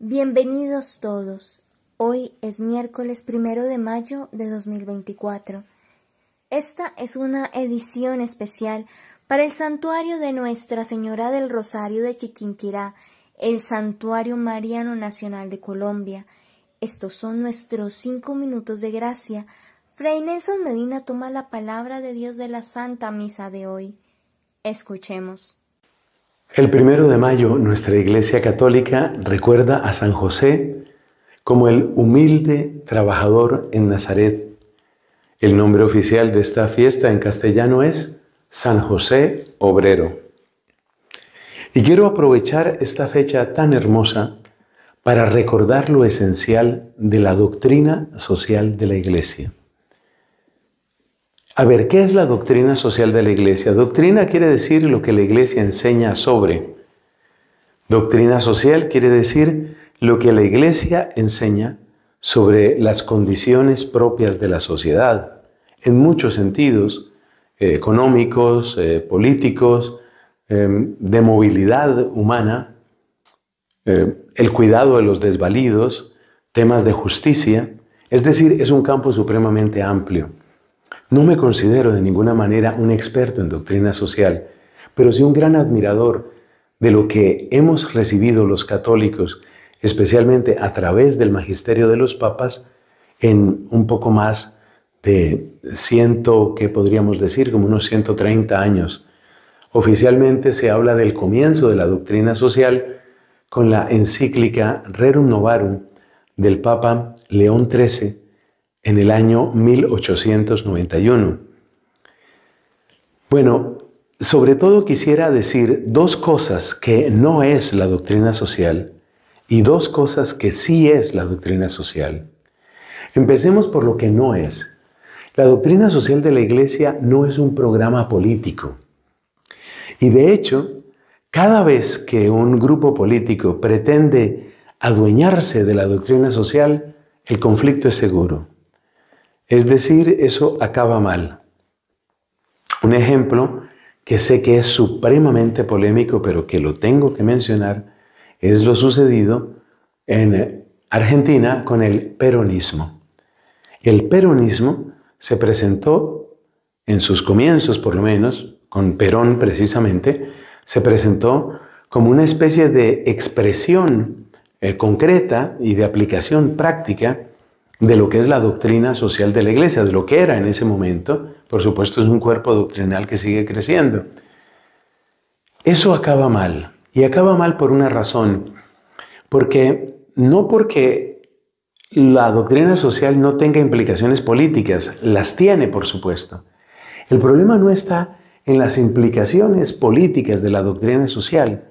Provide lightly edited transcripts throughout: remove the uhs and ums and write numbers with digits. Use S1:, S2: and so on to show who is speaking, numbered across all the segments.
S1: Bienvenidos todos. Hoy es miércoles 1 de mayo de 2024. Esta es una edición especial para el Santuario de Nuestra Señora del Rosario de Chiquinquirá, el Santuario Mariano Nacional de Colombia. Estos son nuestros 5 minutos de gracia. Fray Nelson Medina toma la palabra de Dios de la Santa Misa de hoy. Escuchemos.
S2: El 1 de mayo, nuestra Iglesia Católica recuerda a San José como el humilde trabajador en Nazaret. El nombre oficial de esta fiesta en castellano es San José Obrero. Y quiero aprovechar esta fecha tan hermosa para recordar lo esencial de la doctrina social de la Iglesia. A ver, ¿qué es la doctrina social de la Iglesia? Doctrina quiere decir lo que la Iglesia enseña sobre. Doctrina social quiere decir lo que la Iglesia enseña sobre las condiciones propias de la sociedad, en muchos sentidos, económicos, políticos, de movilidad humana, el cuidado de los desvalidos, temas de justicia. Es decir, es un campo supremamente amplio. No me considero de ninguna manera un experto en doctrina social, pero sí un gran admirador de lo que hemos recibido los católicos, especialmente a través del magisterio de los papas, en un poco más de ¿qué podríamos decir? Como unos 130 años. Oficialmente se habla del comienzo de la doctrina social con la encíclica Rerum Novarum del Papa León XIII, en el año 1891. Bueno, sobre todo quisiera decir dos cosas que no es la doctrina social y dos cosas que sí es la doctrina social. Empecemos por lo que no es. La doctrina social de la Iglesia no es un programa político. Y de hecho, cada vez que un grupo político pretende adueñarse de la doctrina social, el conflicto es seguro. Es decir, eso acaba mal. Un ejemplo que sé que es supremamente polémico, pero que lo tengo que mencionar, es lo sucedido en Argentina con el peronismo. El peronismo se presentó, en sus comienzos por lo menos, con Perón precisamente, se presentó como una especie de expresión concreta y de aplicación práctica de lo que es la doctrina social de la Iglesia, de lo que era en ese momento. Por supuesto, es un cuerpo doctrinal que sigue creciendo. Eso acaba mal, y acaba mal por una razón, no porque la doctrina social no tenga implicaciones políticas, las tiene, por supuesto. El problema no está en las implicaciones políticas de la doctrina social.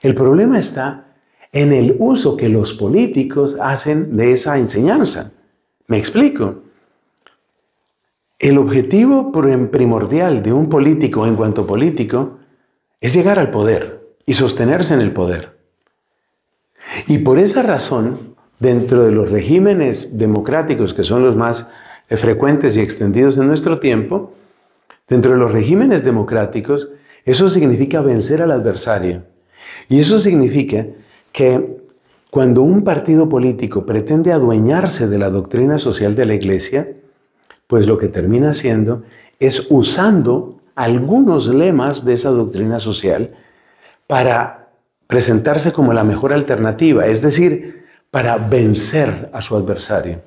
S2: El problema está en el uso que los políticos hacen de esa enseñanza. ¿Me explico? El objetivo primordial de un político en cuanto político es llegar al poder y sostenerse en el poder. Y por esa razón, dentro de los regímenes democráticos, que son los más frecuentes y extendidos en nuestro tiempo, dentro de los regímenes democráticos, eso significa vencer al adversario. Y eso significa que cuando un partido político pretende adueñarse de la doctrina social de la Iglesia, pues lo que termina haciendo es usando algunos lemas de esa doctrina social para presentarse como la mejor alternativa, es decir, para vencer a su adversario.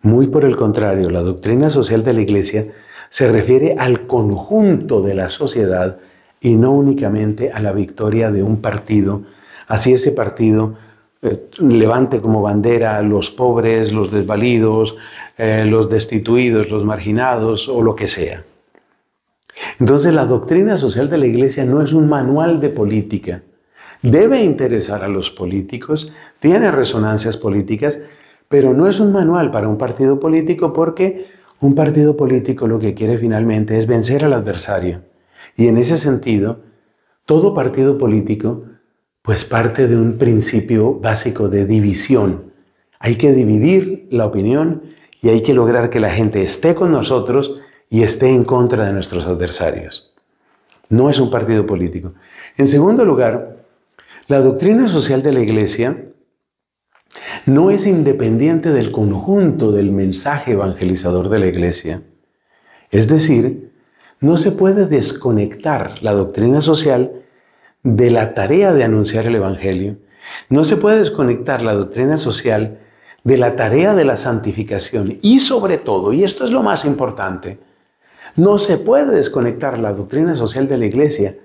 S2: Muy por el contrario, la doctrina social de la Iglesia se refiere al conjunto de la sociedad y no únicamente a la victoria de un partido, así ese partido levante como bandera los pobres, los desvalidos, los destituidos, los marginados o lo que sea. Entonces la doctrina social de la Iglesia no es un manual de política. Debe interesar a los políticos, tiene resonancias políticas, pero no es un manual para un partido político, porque un partido político lo que quiere finalmente es vencer al adversario. Y en ese sentido, todo partido político pues parte de un principio básico de división. Hay que dividir la opinión y hay que lograr que la gente esté con nosotros y esté en contra de nuestros adversarios. No es un partido político. En segundo lugar, la doctrina social de la Iglesia no es independiente del conjunto del mensaje evangelizador de la Iglesia. Es decir, no se puede desconectar la doctrina social de la tarea de anunciar el Evangelio. No se puede desconectar la doctrina social de la tarea de la santificación. Y sobre todo, y esto es lo más importante, no se puede desconectar la doctrina social de la Iglesia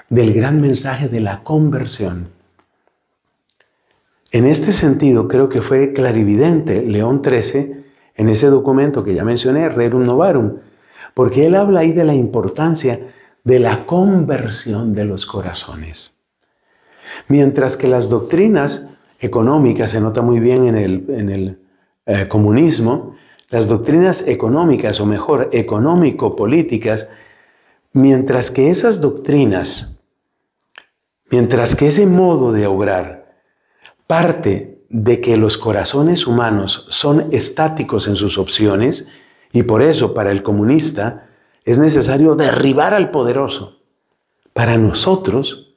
S2: del gran mensaje de la conversión. En este sentido, creo que fue clarividente León XIII en ese documento que ya mencioné, Rerum Novarum, porque él habla ahí de la importancia de la conversión de los corazones. Mientras que las doctrinas económicas, se nota muy bien en el comunismo, las doctrinas económicas, o mejor, económico-políticas, mientras que esas doctrinas, mientras que ese modo de obrar parte de que los corazones humanos son estáticos en sus opciones, y por eso para el comunista es necesario derribar al poderoso. Para nosotros,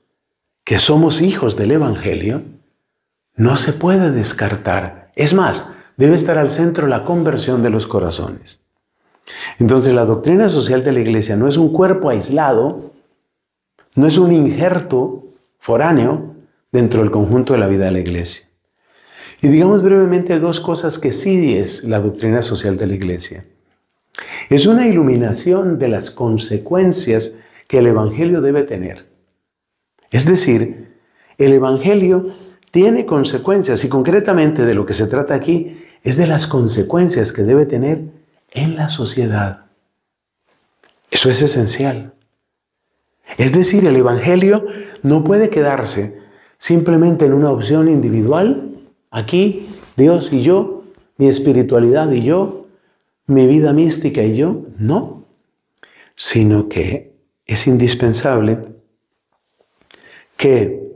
S2: que somos hijos del Evangelio, no se puede descartar. Es más, debe estar al centro la conversión de los corazones. Entonces, la doctrina social de la Iglesia no es un cuerpo aislado, no es un injerto foráneo dentro del conjunto de la vida de la Iglesia. Y digamos brevemente dos cosas que sí es la doctrina social de la Iglesia. Es una iluminación de las consecuencias que el Evangelio debe tener. Es decir, el Evangelio tiene consecuencias y concretamente de lo que se trata aquí es de las consecuencias que debe tener en la sociedad. Eso es esencial. Es decir, el Evangelio no puede quedarse simplemente en una opción individual, aquí, Dios y yo, mi espiritualidad y yo, mi vida mística y yo, no, sino que es indispensable que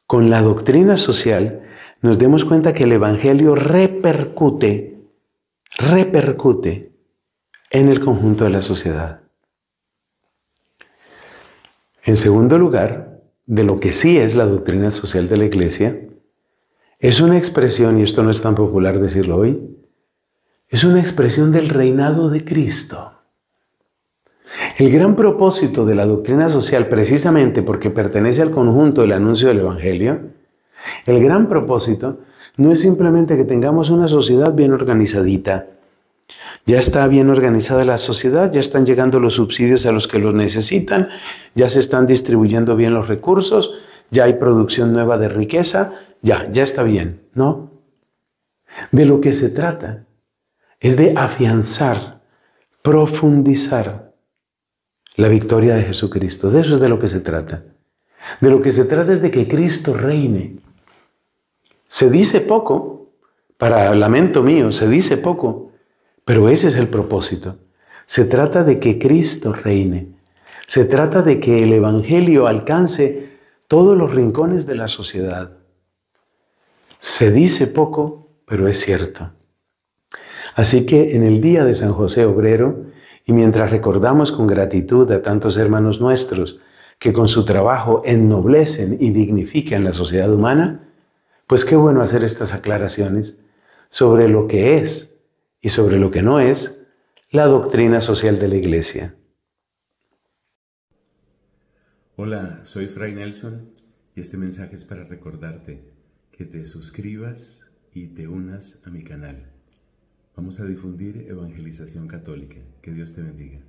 S2: con la doctrina social nos demos cuenta que el Evangelio repercute en el conjunto de la sociedad. En segundo lugar, de lo que sí es la doctrina social de la Iglesia, es una expresión, y esto no es tan popular decirlo hoy, es una expresión del reinado de Cristo. El gran propósito de la doctrina social, precisamente porque pertenece al conjunto del anuncio del Evangelio, el gran propósito no es simplemente que tengamos una sociedad bien organizadita. Ya está bien organizada la sociedad, ya están llegando los subsidios a los que los necesitan, ya se están distribuyendo bien los recursos, ya hay producción nueva de riqueza, ya está bien, ¿no? De lo que se trata es de afianzar, profundizar la victoria de Jesucristo. De eso es de lo que se trata. De lo que se trata es de que Cristo reine. Se dice poco, para lamento mío, se dice poco, pero ese es el propósito. Se trata de que Cristo reine. Se trata de que el Evangelio alcance todos los rincones de la sociedad. Se dice poco, pero es cierto. Así que en el día de San José Obrero, y mientras recordamos con gratitud a tantos hermanos nuestros que con su trabajo ennoblecen y dignifican la sociedad humana, pues qué bueno hacer estas aclaraciones sobre lo que es y sobre lo que no es la doctrina social de la Iglesia.
S3: Hola, soy Fray Nelson y este mensaje es para recordarte que te suscribas y te unas a mi canal. Vamos a difundir evangelización católica. Que Dios te bendiga.